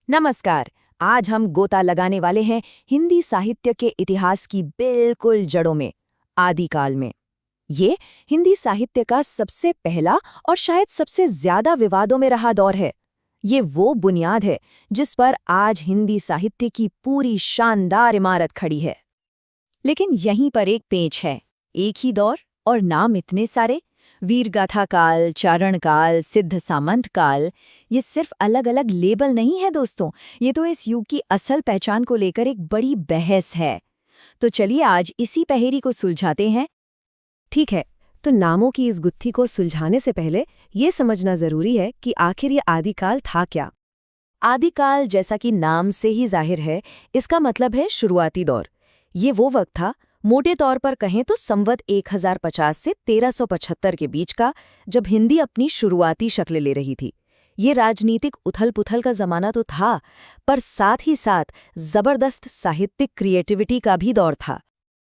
नमस्कार। आज हम गोता लगाने वाले हैं हिंदी साहित्य के इतिहास की बिल्कुल जड़ों में, आदिकाल में। ये हिंदी साहित्य का सबसे पहला और शायद सबसे ज्यादा विवादों में रहा दौर है। ये वो बुनियाद है जिस पर आज हिंदी साहित्य की पूरी शानदार इमारत खड़ी है। लेकिन यहीं पर एक पेंच है। एक ही दौर और नाम इतने सारे, वीरगाथा काल, चारण काल, सिद्ध सामंत काल। ये सिर्फ अलग अलग लेबल नहीं है दोस्तों, ये तो इस युग की असल पहचान को लेकर एक बड़ी बहस है। तो चलिए आज इसी पहेली को सुलझाते हैं। ठीक है, तो नामों की इस गुत्थी को सुलझाने से पहले ये समझना जरूरी है कि आखिर ये आदिकाल था क्या। आदिकाल जैसा कि नाम से ही जाहिर है, इसका मतलब है शुरुआती दौर। ये वो वक्त था, मोटे तौर पर कहें तो संवत 1050 से 1375 के बीच का, जब हिंदी अपनी शुरुआती शक्ल ले रही थी। ये राजनीतिक उथल-पुथल का जमाना तो था, पर साथ ही साथ जबरदस्त साहित्यिक क्रिएटिविटी का भी दौर था।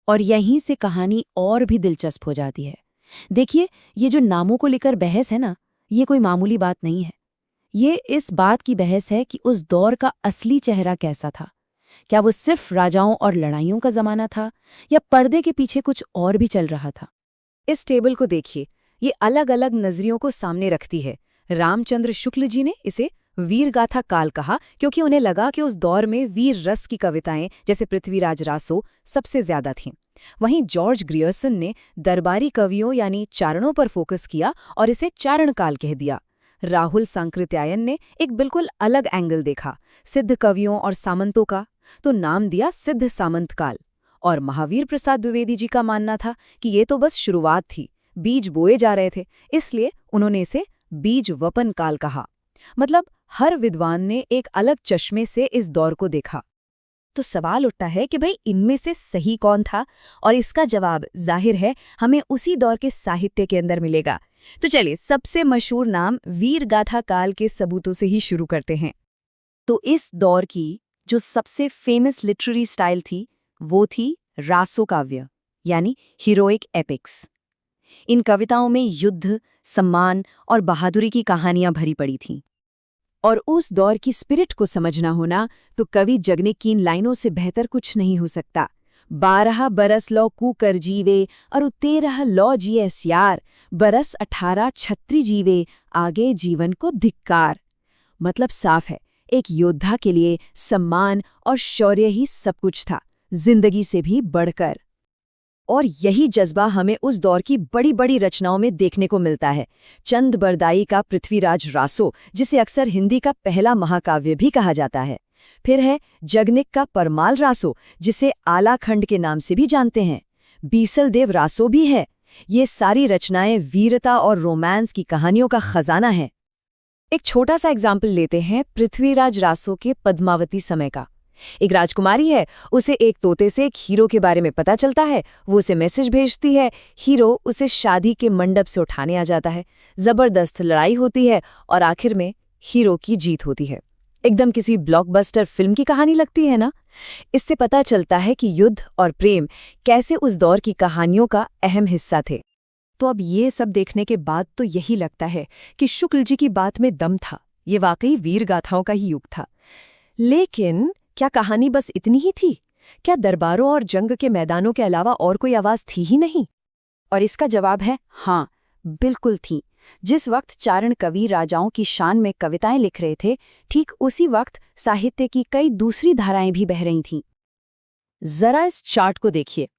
और यहीं से कहानी और भी दिलचस्प हो जाती है। देखिए, ये जो नामों को लेकर बहस है ना, ये कोई मामूली बात नहीं है। ये इस बात की बहस है कि उस दौर का असली चेहरा कैसा था। क्या वो सिर्फ राजाओं और लड़ाइयों का जमाना था, या पर्दे के पीछे कुछ और भी चल रहा था। इस टेबल को देखिए, ये अलग-अलग नजरियों को सामने रखती है। रामचंद्र शुक्ल जी ने इसे वीरगाथा काल कहा क्योंकि उन्हें लगा कि उस दौर में वीर रस की कविताएं जैसे पृथ्वीराज रासो सबसे ज्यादा थीं। वहीं जॉर्ज ग्रियर्सन ने दरबारी कवियों यानी चारणों पर फोकस किया और इसे चारण काल कह दिया। राहुल सांकृत्यायन ने एक बिल्कुल अलग एंगल देखा, सिद्ध कवियों और सामंतों का, तो नाम दिया सिद्ध सामंत काल। और महावीर प्रसाद द्विवेदी जी का मानना था कि ये तो बस शुरुआत थी, बीज बोए जा रहे थे, इसलिए उन्होंने इसे बीज वपन काल कहा। मतलब हर विद्वान ने एक अलग चश्मे से इस दौर को देखा। तो सवाल उठता है कि भाई इनमें से सही कौन था, और इसका जवाब जाहिर है हमें उसी दौर के साहित्य के अंदर मिलेगा। तो चलिए सबसे मशहूर नाम वीरगाथा काल के सबूतों से ही शुरू करते हैं। तो इस दौर की जो सबसे फेमस लिटरेरी स्टाइल थी, वो थी रासो काव्य, यानी हीरोइक एपिक्स। इन कविताओं में युद्ध, सम्मान और बहादुरी की कहानियां भरी पड़ी थीं। और उस दौर की स्पिरिट को समझना होना तो कवि जगने की इन लाइनों से बेहतर कुछ नहीं हो सकता। 12 बरस लौ कूकर जीवे और 13 लौ जिये स्यार, बरस 18 छत्री जीवे, आगे जीवन को धिक्कार। मतलब साफ है, एक योद्धा के लिए सम्मान और शौर्य ही सब कुछ था, जिंदगी से भी बढ़कर। और यही जज्बा हमें उस दौर की बड़ी बड़ी रचनाओं में देखने को मिलता है। चंद बरदाई का पृथ्वीराज रासो, जिसे अक्सर हिंदी का पहला महाकाव्य भी कहा जाता है। फिर है जगनिक का परमाल रासो, जिसे आलाखंड के नाम से भी जानते हैं। बीसल देव रासो भी है। ये सारी रचनाएं वीरता और रोमांस की कहानियों का खजाना है। एक छोटा सा एग्जाम्पल लेते हैं पृथ्वीराज रासो के पद्मावती समय का। एक राजकुमारी है, उसे एक तोते से एक हीरो के बारे में पता चलता है। वो उसे मैसेज भेजती है, हीरो उसे शादी के मंडप से उठाने आ जाता है। जबरदस्त लड़ाई होती है और आखिर में हीरो की जीत होती है। एकदम किसी ब्लॉकबस्टर फिल्म की कहानी लगती है ना। इससे पता चलता है कि युद्ध और प्रेम कैसे उस दौर की कहानियों का अहम हिस्सा थे। तो अब ये सब देखने के बाद तो यही लगता है कि शुक्ल जी की बात में दम था। ये वाकई वीर गाथाओं का ही युग था। लेकिन क्या कहानी बस इतनी ही थी? क्या दरबारों और जंग के मैदानों के अलावा और कोई आवाज थी ही नहीं? और इसका जवाब है हाँ, बिल्कुल थी। जिस वक्त चारण कवि राजाओं की शान में कविताएं लिख रहे थे, ठीक उसी वक्त साहित्य की कई दूसरी धाराएं भी बह रही थीं। जरा इस चार्ट को देखिए।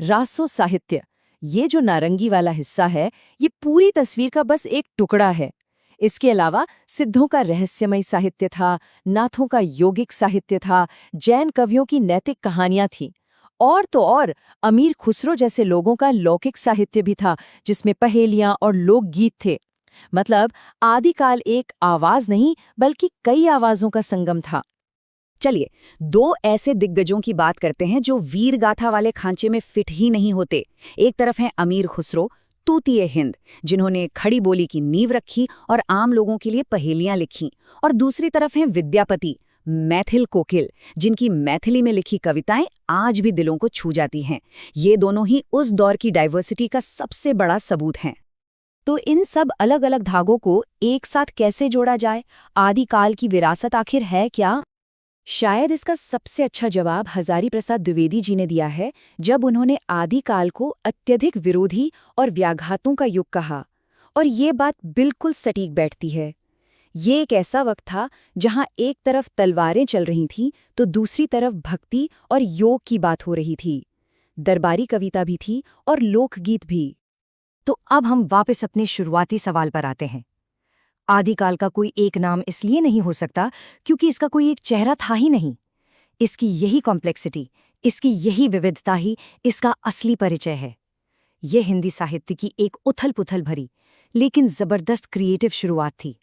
रासो साहित्य, ये जो नारंगी वाला हिस्सा है, ये पूरी तस्वीर का बस एक टुकड़ा है। इसके अलावा सिद्धों का रहस्यमय साहित्य था, नाथों का योगिक साहित्य था, जैन कवियों की नैतिक कहानियां थीं। और तो और अमीर खुसरो जैसे लोगों का लौकिक साहित्य भी था, जिसमें पहेलियां और लोकगीत थे। मतलब आदिकाल एक आवाज नहीं बल्कि कई आवाजों का संगम था। चलिए दो ऐसे दिग्गजों की बात करते हैं जो वीर गाथा वाले खांचे में फिट ही नहीं होते। एक तरफ है अमीर खुसरो, तूतीय हिंद, जिन्होंने खड़ी बोली की नींव रखी और आम लोगों के लिए पहेलियां लिखीं। और दूसरी तरफ है विद्यापति, मैथिल कोकिल, जिनकी मैथिली में लिखी कविताएं आज भी दिलों को छू जाती हैं। ये दोनों ही उस दौर की डाइवर्सिटी का सबसे बड़ा सबूत हैं। तो इन सब अलग अलग धागों को एक साथ कैसे जोड़ा जाए? आदिकाल की विरासत आखिर है क्या? शायद इसका सबसे अच्छा जवाब हजारी प्रसाद द्विवेदी जी ने दिया है, जब उन्होंने आदिकाल को अत्यधिक विरोधी और व्याघातों का युग कहा। और ये बात बिल्कुल सटीक बैठती है। ये एक ऐसा वक्त था जहां एक तरफ तलवारें चल रही थीं तो दूसरी तरफ भक्ति और योग की बात हो रही थी। दरबारी कविता भी थी और लोकगीत भी। तो अब हम वापस अपने शुरुआती सवाल पर आते हैं। आदिकाल का कोई एक नाम इसलिए नहीं हो सकता क्योंकि इसका कोई एक चेहरा था ही नहीं। इसकी यही कॉम्प्लेक्सिटी, इसकी यही विविधता ही इसका असली परिचय है। यह हिंदी साहित्य की एक उथल-पुथल भरी लेकिन जबरदस्त क्रिएटिव शुरुआत थी।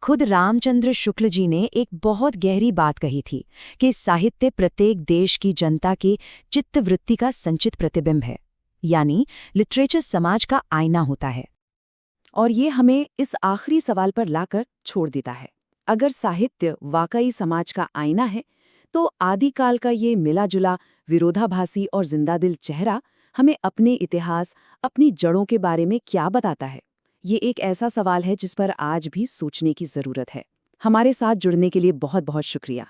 खुद रामचंद्र शुक्ल जी ने एक बहुत गहरी बात कही थी कि साहित्य प्रत्येक देश की जनता की चित्तवृत्ति का संचित प्रतिबिंब है, यानी लिटरेचर समाज का आईना होता है। और ये हमें इस आखिरी सवाल पर लाकर छोड़ देता है। अगर साहित्य वाकई समाज का आईना है, तो आदिकाल का ये मिला-जुला, विरोधाभासी और जिंदादिल चेहरा हमें अपने इतिहास, अपनी जड़ों के बारे में क्या बताता है? ये एक ऐसा सवाल है जिस पर आज भी सोचने की जरूरत है। हमारे साथ जुड़ने के लिए बहुत बहुत शुक्रिया।